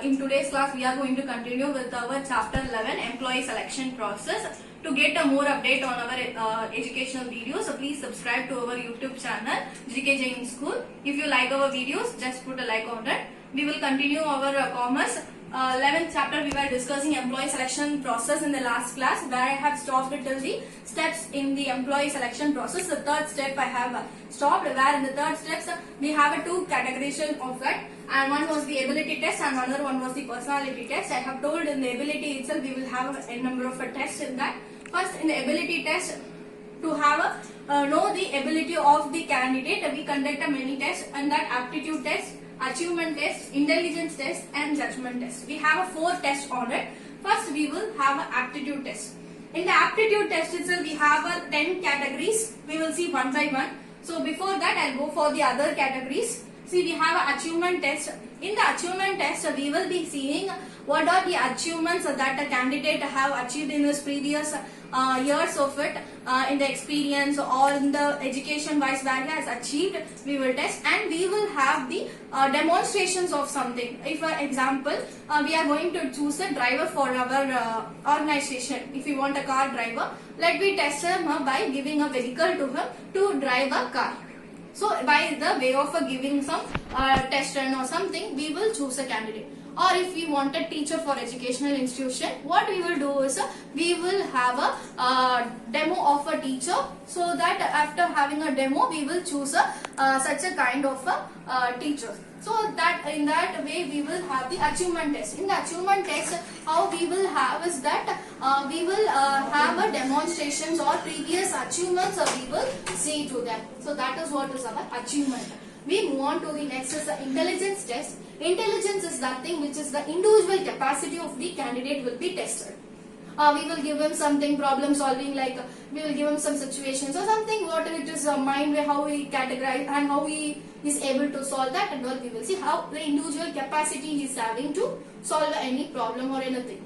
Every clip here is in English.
in today's class we are going to continue with our chapter 11 employee selection process. To get a more update on our educational videos, so please subscribe to our YouTube channel GK Jain School. If you like our videos, just put a like on it. We will continue our commerce 11th chapter. We were discussing employee selection process in the last class, where I have stopped till the steps in the employee selection process. The third step I have stopped, where in the third steps we have two categorization of that, and one was the ability test and another one was the personality test. I have told in the ability itself we will have a number of tests in that. First, in the ability test, to have know the ability of the candidate, we conduct a many tests, and that aptitude test, achievement test, intelligence test and judgment test. We have a 4 tests on it. First we will have an aptitude test. In the aptitude test itself we have 10 categories. We will see one by one. So before that I'll go for the other categories. See, we have an achievement test. In the achievement test we will be seeing what are the achievements that a candidate have achieved in his previous years of it, in the experience or in the education wise where he has achieved. We will test, and we will have the demonstrations of something. If for example we are going to choose a driver for our organization. If we want a car driver, let me test him by giving a vehicle to him to drive a car. So by the way of giving some test run or something, we will choose a candidate. Or if we want a teacher for educational institution, what we will do is we will have a demo of a teacher, so that after having a demo we will choose such a kind of a teacher. So that in that way we will have the achievement test. In the achievement test, how we will have is that we will have a demonstrations or previous achievements we will see to them. So that is what is our achievement. We move on to the next is the intelligence test. Intelligence is that thing which is the individual capacity of the candidate will be tested. We will give him something problem solving, like we will give him some situations or something, what it is mind way, how he categorize and how he is able to solve that, and all we will see how the individual capacity he is having to solve any problem or anything.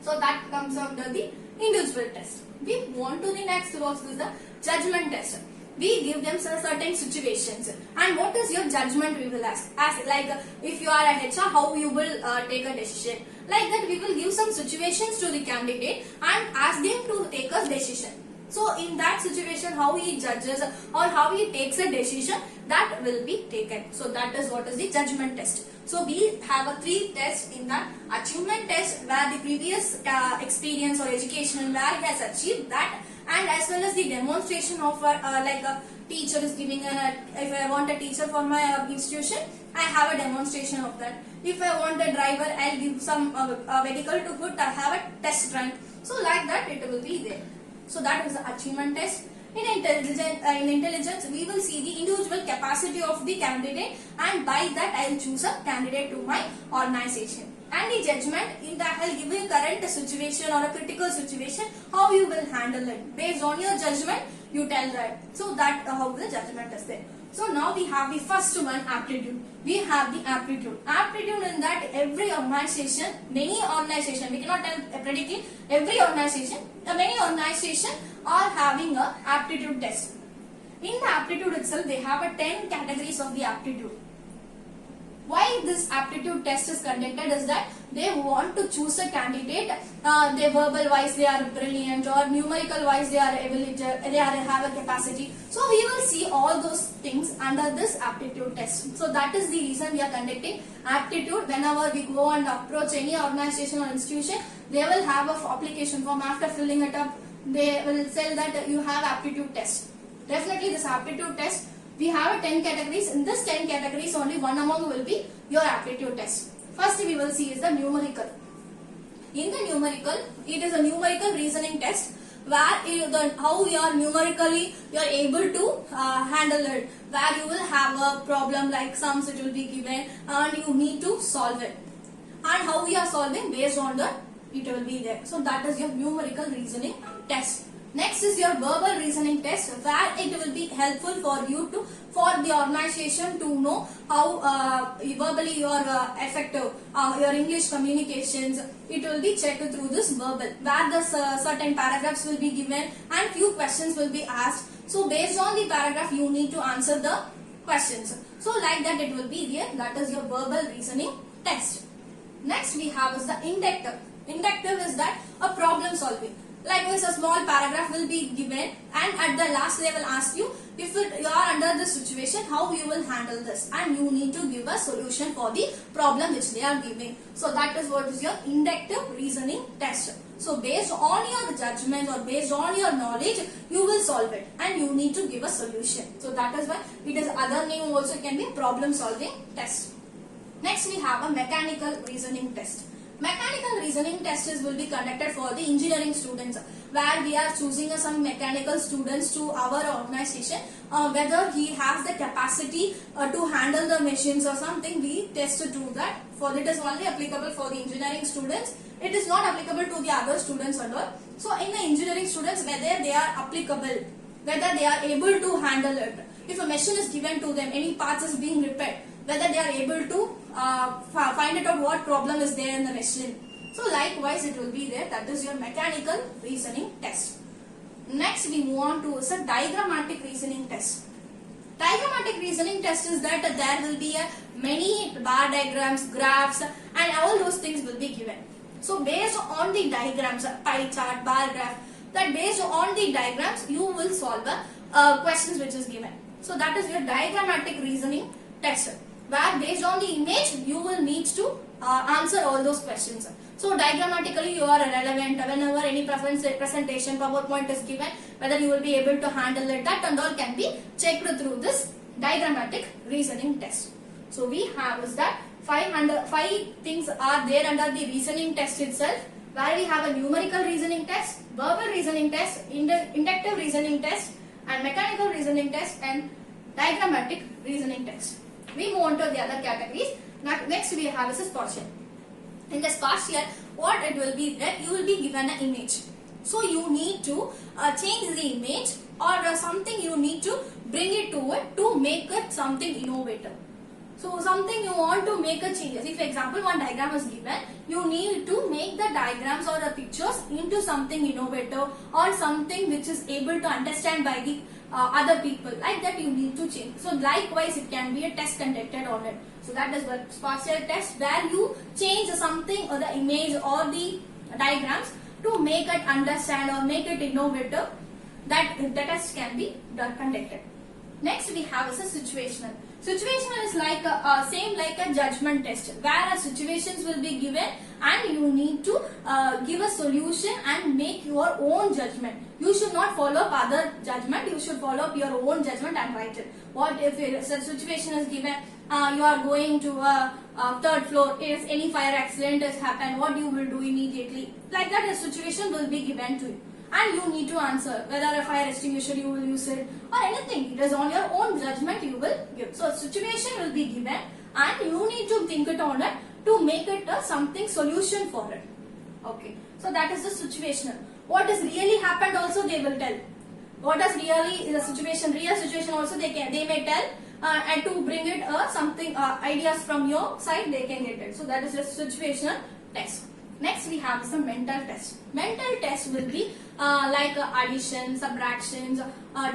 So that comes under the individual test. We move on to the next box is the judgment test. We give them certain situations, and what is your judgment we will ask. Like if you are a HR, how you will take a decision. Like that we will give some situations to the candidate and ask them to take a decision. So in that situation, how he judges or how he takes a decision, that will be taken. So that is what is the judgment test. So we have 3 tests in that. Achievement test, where the previous experience or education where he has achieved that, and as well as the demonstration of like a teacher is giving if I want a teacher for my institution, I have a demonstration of that. If I want a driver, I'll give some vehicle to put, I have a test run. So like that it will be there. So that is the achievement test. In intelligence, we will see the individual capacity of the candidate, and by that I will choose a candidate to my organization. And the judgment, in that I will give you a current situation or a critical situation, how you will handle it. Based on your judgment, you tell that. So that how the judgment is there. So now we have the first one, aptitude. We have the aptitude. Aptitude in that every organization, many organization, we cannot tell predictly, every organization, many organization are having a aptitude test. In the aptitude itself, they have a 10 categories of the aptitude. Why this aptitude test is conducted is that they want to choose a candidate, they verbal wise they are brilliant, or numerical wise they are ability, they have a capacity. So we will see all those things under this aptitude test. So that is the reason we are conducting aptitude. Whenever we go and approach any organization or institution, they will have a application form. After filling it up, they will say that you have aptitude test. Definitely this aptitude test, we have 10 categories. In this 10 categories, only one among will be your aptitude test. First we will see is the numerical. In the numerical, it is a numerical reasoning test, where how you are numerically you are able to handle it. Where you will have a problem like sums, it will be given and you need to solve it. And how we are solving, based on the it will be there. So that is your numerical reasoning test. Next is your verbal reasoning test, where it will be helpful for you to, for the organization to know how verbally you are effective, your English communications. It will be checked through this verbal, where the certain paragraphs will be given and few questions will be asked. So based on the paragraph, you need to answer the questions. So like that it will be there. That is your verbal reasoning test. Next we have is the inductive. Inductive is that a problem solving. Likewise, a small paragraph will be given, and at the last they will ask you if you are under this situation, how you will handle this, and you need to give a solution for the problem which they are giving. So that is what is your inductive reasoning test. So based on your judgment or based on your knowledge, you will solve it and you need to give a solution. So that is why it is other name also can be problem solving test. Next we have a mechanical reasoning test. Mechanical reasoning tests will be conducted for the engineering students, where we are choosing some mechanical students to our organization, whether he has the capacity to handle the machines or something. We test to do that. For it is only applicable for the engineering students. It is not applicable to the other students at all. So in the engineering students, whether they are applicable, whether they are able to handle it. If a machine is given to them, any parts is being repaired, whether they are able to find it out what problem is there in the machine. So likewise it will be there. That is your mechanical reasoning test. Next we move on to a diagrammatic reasoning test. Diagrammatic reasoning test is that there will be many bar diagrams, graphs, and all those things will be given. So based on the diagrams, pie chart, bar graph, that based on the diagrams you will solve questions which is given. So that is your diagrammatic reasoning test, where based on the image you will need to answer all those questions. So diagrammatically you are relevant whenever any presentation, PowerPoint is given, whether you will be able to handle it, that and all can be checked through this diagrammatic reasoning test. So we have is that five things are there under the reasoning test itself, where we have a numerical reasoning test, verbal reasoning test, inductive reasoning test, and mechanical reasoning test, and diagrammatic reasoning test. We move on to the other categories. Next we have is a spatial. In the spatial, what it will be that you will be given an image. So you need to change the image or something you need to bring it to it to make it something innovative. So something you want to make a change. If for example one diagram is given, you need to make the diagrams or the pictures into something innovative or something which is able to understand by the other people. Like that you need to change. So likewise it can be a test conducted on it. So that is the spatial test, where you change something or the image or the diagrams to make it understand or make it innovative. That the test can be conducted. Next we have is a situational. Situational is like same like a judgment test, where situations will be given and you need to give a solution and make your own judgment. You should not follow up other judgment, you should follow up your own judgment and write it. What if a situation is given, you are going to a third floor, if any fire accident has happened, what you will do immediately? Like that a situation will be given to you. And you need to answer whether a fire extinguisher you will use it or anything. It is on your own judgment you will give. So situation will be given and you need to think it on it to make it a something solution for it. Okay. So that is the situational. What is really happened also they will tell. What is really the situation, real situation also they may tell, and to bring it something ideas from your side they can get it. So that is the situational test. Next we have some mental test. Mental test will be like addition, subtractions,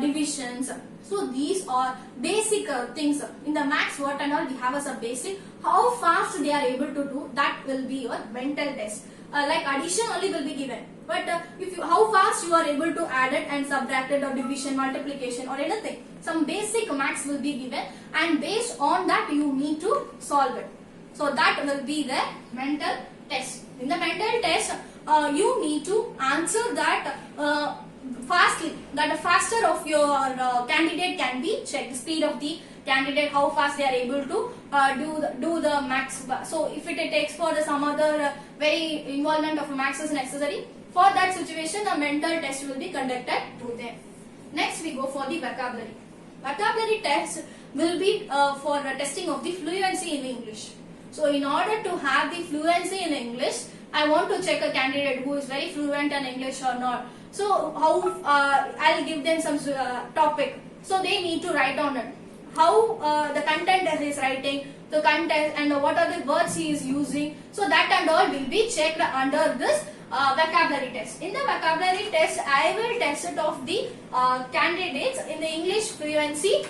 divisions. So these are basic things. In the maths what and all we have as a basic. How fast they are able to do, that will be your mental test. Like addition only will be given. But how fast you are able to add it and subtract it, or division, multiplication or anything. Some basic maths will be given and based on that you need to solve it. So that will be the mental test. In the mental test, you need to answer that fastly. That the faster of your candidate can be checked. Speed of the candidate, how fast they are able to do the maths. So if it takes for some other very involvement of maths is necessary, for that situation the mental test will be conducted to them. Next we go for the vocabulary. Vocabulary test will be for testing of the fluency in English. So in order to have the fluency in English, I want to check a candidate who is very fluent in English or not. So how I'll give them some topic. So they need to write on it. How the content that he is writing, the content and what are the words he is using. So that and all will be checked under this vocabulary test. In the vocabulary test, I will test it of the candidates in the English fluency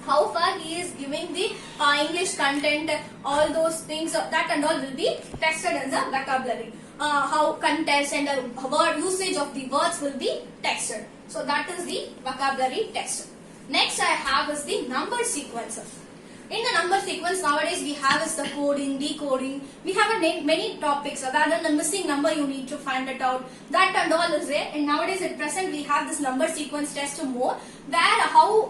how far he is giving the English content, all those things, that and all will be tested as a vocabulary. How contest and word usage of the words will be tested. So that is the vocabulary test. Next I have is the number sequence. In the number sequence nowadays we have is the coding, decoding. We have many topics. Rather than the missing number you need to find it out. That and all is there. And nowadays at present we have this number sequence test more, where how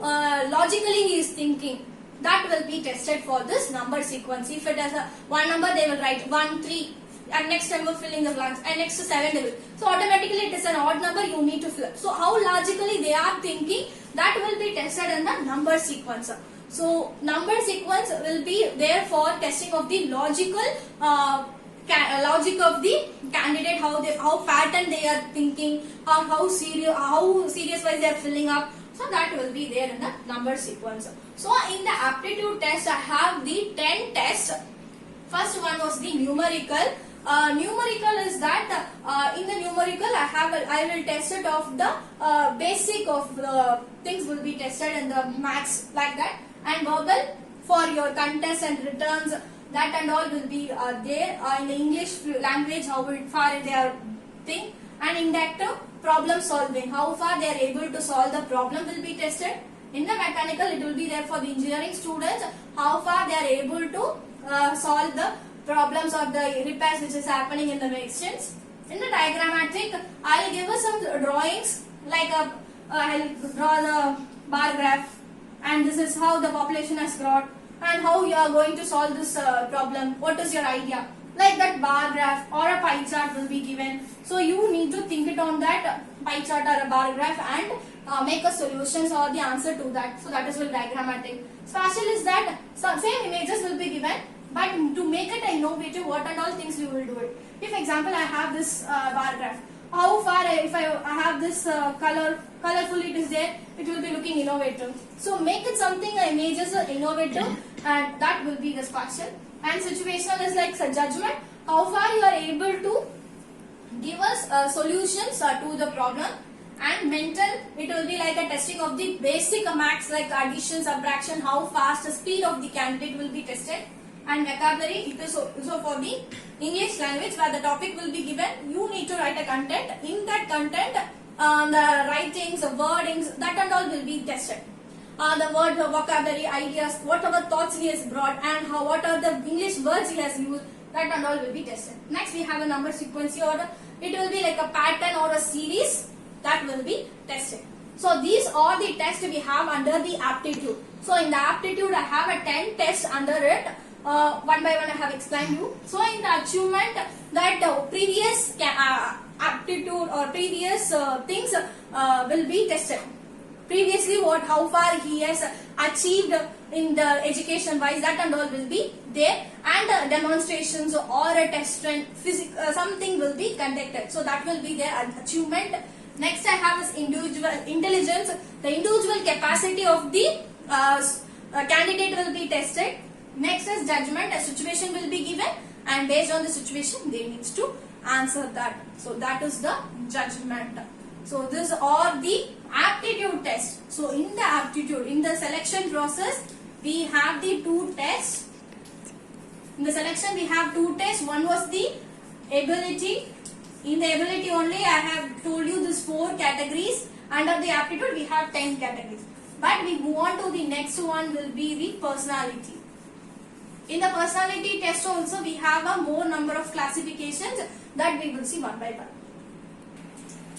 logically he is thinking. That will be tested for this number sequence. If it has a one number, they will write 1, 3, and next time we'll fill in the blanks, and next to 7 they will. So automatically it is an odd number, you need to fill. So how logically they are thinking, that will be tested in the number sequence. So number sequence will be there for testing of the logical logic of the candidate, how pattern they are thinking, how serious wise they are filling up. So that will be there in the number sequence. So in the aptitude test, I have the 10 tests. First one was the numerical. Numerical is that in the numerical I will test it of the basic of the things will be tested in the maths like that, and verbal for your contest and returns, that and all will be there in the English language, how far they are think, and inductive problem solving, how far they are able to solve the problem will be tested. In the mechanical it will be there for the engineering students, how far they are able to solve the problems or the repairs which is happening in the machines. In the diagrammatic, I will give us some drawings, like I will draw the bar graph, and this is how the population has grown, and how you are going to solve this problem. What is your idea? Like that bar graph or a pie chart will be given. So you need to think it on that pie chart or a bar graph and make a solutions or the answer to that. So that is what diagrammatic. Spatial is that same images will be given, but to make it innovative, what and all things you will do it. If example I have this bar graph, how far if I have this colorful it is there, it will be looking innovative. So make it something images are innovative, and that will be the spatial. And situational is like judgment, how far you are able to give us solutions to the problem. And mental, it will be like a testing of the basic maths like addition, subtraction, how fast the speed of the candidate will be tested. And vocabulary, it is also for the English language, where the topic will be given, you need to write a content. In that content, the writings, the wordings, that and all will be tested. The word, the vocabulary, ideas, whatever thoughts he has brought, and what are the English words he has used, that and all will be tested. Next we have a number sequence here. It will be like a pattern or a series that will be tested. So these are the tests we have under the aptitude. So in the aptitude I have a 10 tests under it. One by one I have explained you. So in the achievement, that previous aptitude or previous things will be tested. Previously how far he has achieved in the education wise, that and all will be there, and demonstrations or a test trend, something will be conducted. So that will be their achievement. Next I have is individual intelligence. The individual capacity of the candidate will be tested. Next is judgment. A situation will be given, and based on the situation they need to answer that. So that is the judgment. So these are the aptitude tests. So in the aptitude, in the selection process, we have the 2 tests. In the selection we have 2 tests. One was the ability. In the ability only I have told you these 4 categories. Under the aptitude we have 10 categories. But we move on to the next one, will be the personality. In the personality test also we have a more number of classifications that we will see one by one.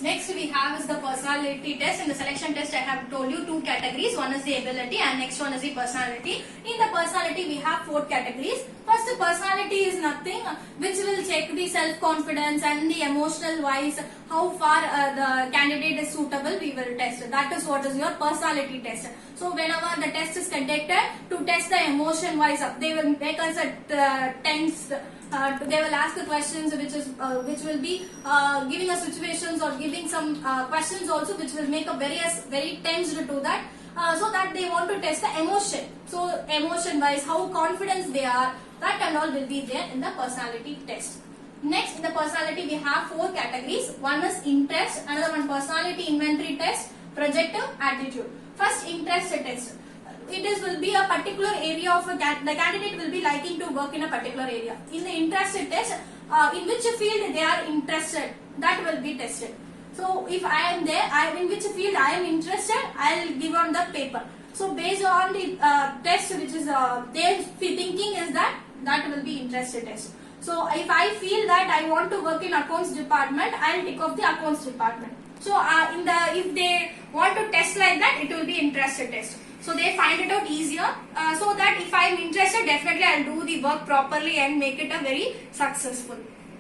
Next we have is the personality test. In the selection test I have told you 2 categories. One is the ability and next one is the personality. In the personality we have 4 categories. First, the personality is nothing which will check the self-confidence and the emotional wise, how far the candidate is suitable, we will test. That is what is your personality test. So whenever the test is conducted, to test the emotion wise, they will make us a tense. They will ask the questions which will be giving us situations or giving some questions also which will make a very tensed to that, so that they want to test the emotion. So emotion wise, how confident they are, that and all will be there in the personality test. Next, in the personality we have 4 categories. One is interest, another one personality inventory test, projective, attitude. First, interest test. will be a particular area of the candidate will be liking to work in a particular area. In the interest test, in which field they are interested, that will be tested. So if I am there, in which field I am interested, I will give on the paper. So based on the test which is their thinking is that will be interested test. So if I feel that I want to work in accounts department, I will tick off the accounts department. So if they want to test like that, it will be interested test. So they find it out easier, so that if I am interested, definitely I will do the work properly and make it a very successful.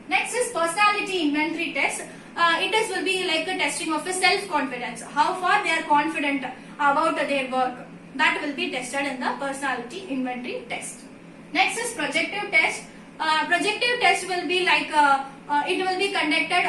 Next is personality inventory test. It will be like a testing of a self-confidence. How far they are confident about their work. That will be tested in the personality inventory test. Next is projective test. Projective test will be like it will be conducted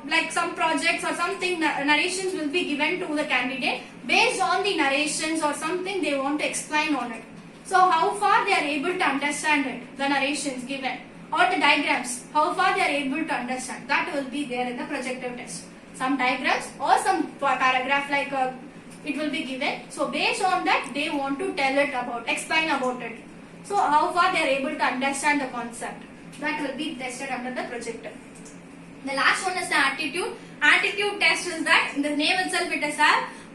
like some projects or something, narrations will be given to the candidate. Based on the narrations or something they want to explain on it. So how far they are able to understand it, the narrations given, or the diagrams, how far they are able to understand, that will be there in the projective test. Some diagrams or some paragraph like it will be given. So based on that they want to tell it about, explain about it. So how far they are able to understand the concept, that will be tested under the projective. The last one is the aptitude. Aptitude test is that in the name itself it is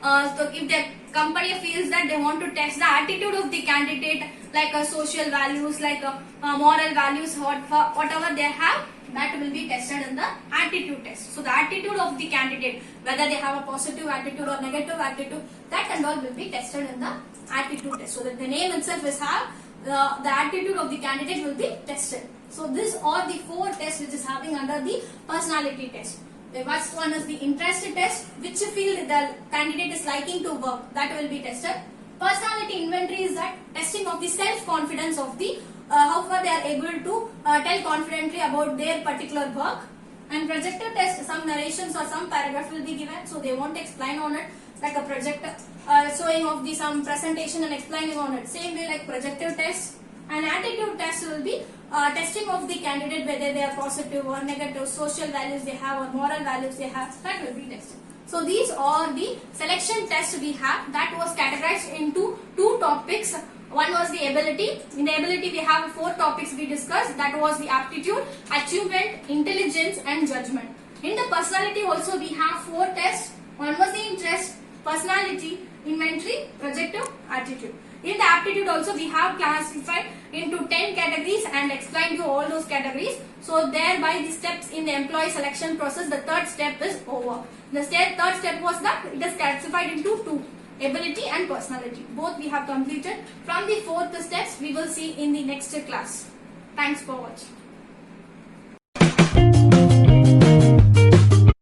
so if the company feels that they want to test the attitude of the candidate, like social values, like moral values, whatever they have, that will be tested in the attitude test. So the attitude of the candidate, whether they have a positive attitude or negative attitude, that and all will be tested in the attitude test. So that the name itself is the attitude of the candidate will be tested. So these are the 4 tests which is having under the personality test. The first one is the interest test, which field the candidate is liking to work, that will be tested. Personality inventory is that testing of the self-confidence of the how far they are able to tell confidently about their particular work. And projective test, some narrations or some paragraph will be given, so they want to explain on it, like a project showing of the some presentation and explaining on it. Same way like projective test. And attitude test will be testing of the candidate, whether they are positive or negative, social values they have or moral values they have, that will be tested. So these are the selection tests we have, that was categorized into 2 topics. One was the ability. In the ability we have 4 topics we discussed, that was the aptitude, achievement, intelligence and judgment. In the personality also we have 4 tests. One was the interest, personality, inventory, projective, attitude. In the aptitude also we have classified into 10 categories and explained you all those categories. So thereby the steps in the employee selection process, the 3rd step is over. The 3rd step was that it is classified into 2, ability and personality. Both we have completed. From the 4th steps we will see in the next class. Thanks for watching.